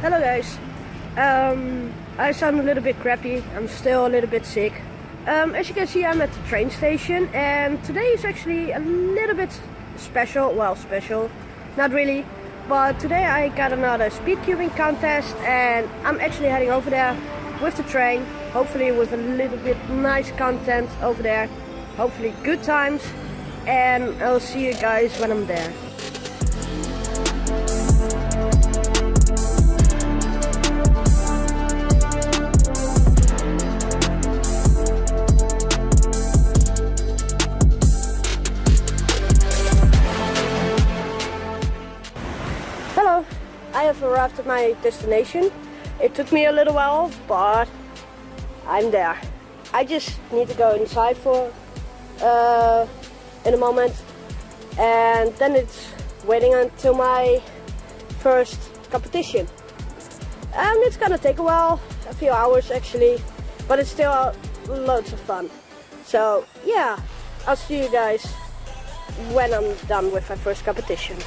Hello guys. I sound a little bit crappy. I'm still a little bit sick. As you can see, I'm at the train station, and today is actually a little bit special. Well, special, not really, but today I got another speedcubing contest, and I'm actually heading over there with the train. Hopefully with a little bit nice content over there. Hopefully good times, and I'll see you guys when I'm there. Hello, I have arrived at my destination. It took me a little while, but I'm there. I just need to go inside for in a moment, and then it's waiting until my first competition. And it's gonna take a while, a few hours actually, but it's still loads of fun. So yeah, I'll see you guys when I'm done with my first competition.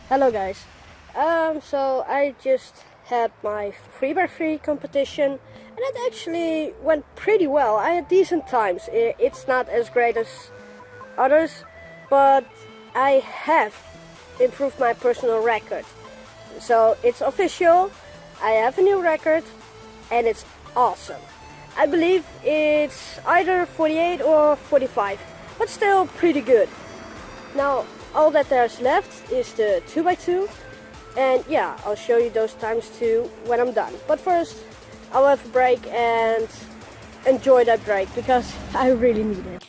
Hello guys. So I just had my 3x3 competition and it actually went pretty well. I had decent times. It's not as great as others, but I have improved my personal record. So it's official. I have a new record and it's awesome. I believe it's either 48 or 45, but still pretty good. Now all that there's left is the 2x2, and yeah, I'll show you those times too when I'm done. But first I'll have a break and enjoy that break because I really need it.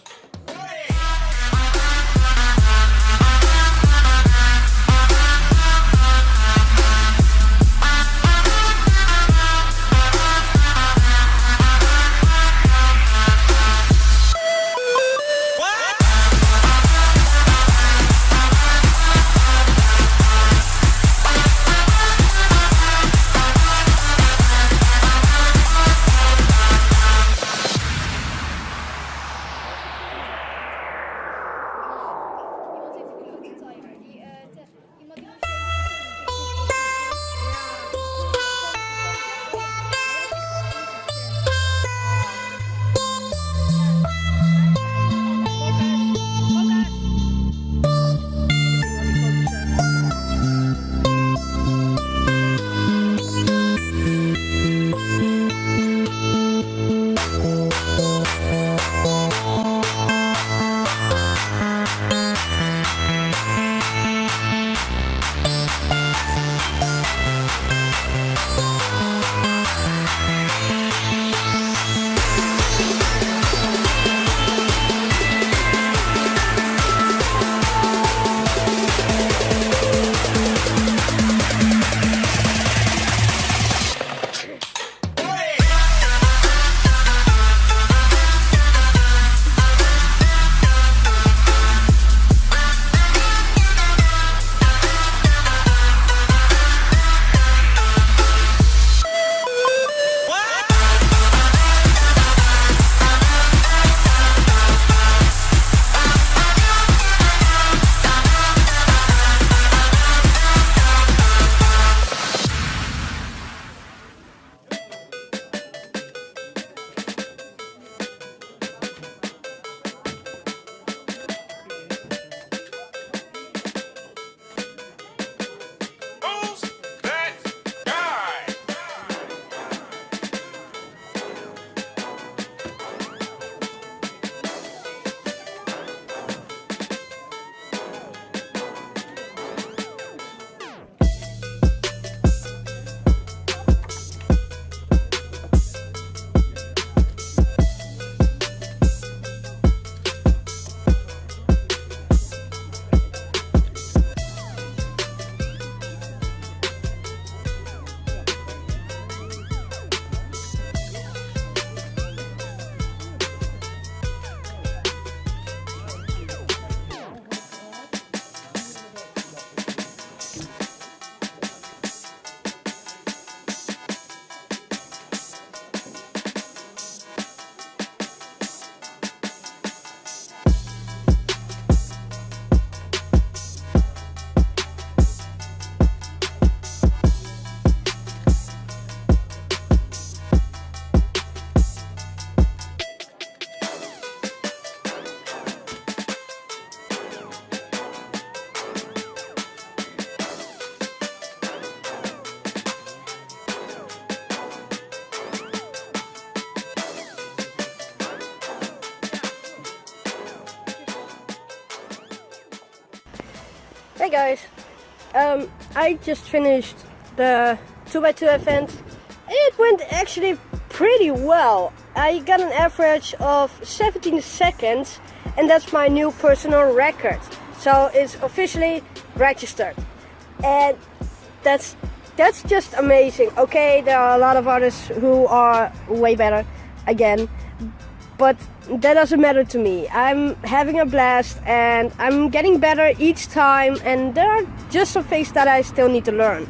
Hey guys, I just finished the 2x2 event. It went actually pretty well. I got an average of 17 seconds and that's my new personal record. So it's officially registered. And that's just amazing. Okay, there are a lot of others who are way better again, but that doesn't matter to me. I'm having a blast and I'm getting better each time, and there are just some things that I still need to learn.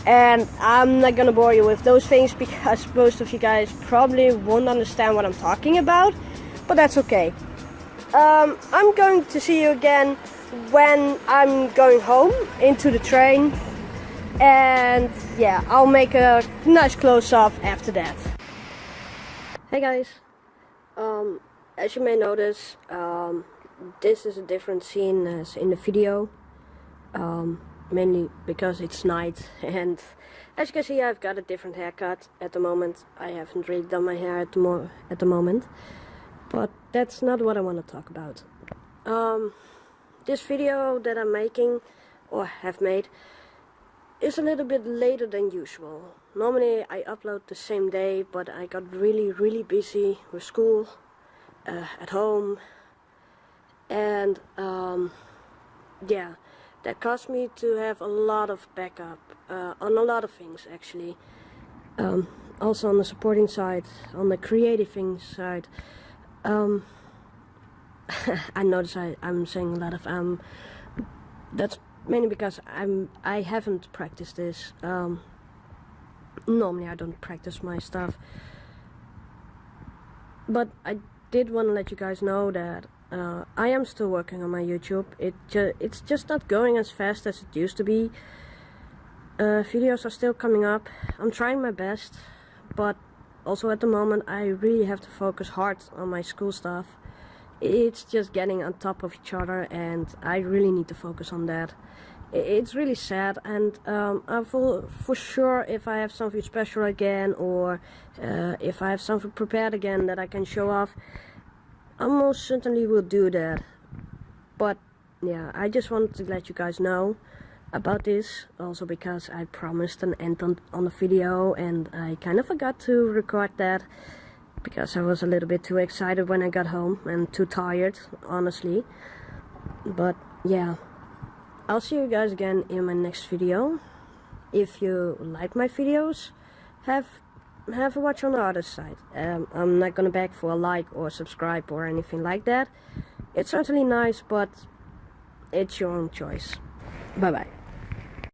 And I'm not gonna bore you with those things because most of you guys probably won't understand what I'm talking about, but that's okay. I'm going to see you again when I'm going home into the train, and yeah, I'll make a nice close-up after that. Hey guys, as you may notice, this is a different scene as in the video, mainly because it's night, and as you can see, I've got a different haircut at the moment. I haven't really done my hair at the moment, but that's not what I want to talk about. This video that I'm making, or have made, is a little bit later than usual. Normally I upload the same day, but I got really busy with school, at home, and yeah, that caused me to have a lot of backup on a lot of things actually. Also on the supporting side, on the creative things side. I notice I'm saying a lot of that's mainly because I haven't practiced this. Normally I don't practice my stuff, but I did want to let you guys know that I am still working on my YouTube. It's just not going as fast as it used to be. Videos are still coming up. I'm trying my best, but also at the moment I really have to focus hard on my school stuff. It's just getting on top of each other, and I really need to focus on that. It's really sad, and for sure, if I have something special again, or if I have something prepared again that I can show off, I most certainly will do that. But yeah, I just wanted to let you guys know about this, also because I promised an end on the video, and I kind of forgot to record that, because I was a little bit too excited when I got home, and too tired, honestly. But yeah, I'll see you guys again in my next video. If you like my videos, have a watch on the other side. I'm not gonna beg for a like or subscribe or anything like that. It's certainly nice, but it's your own choice. Bye bye.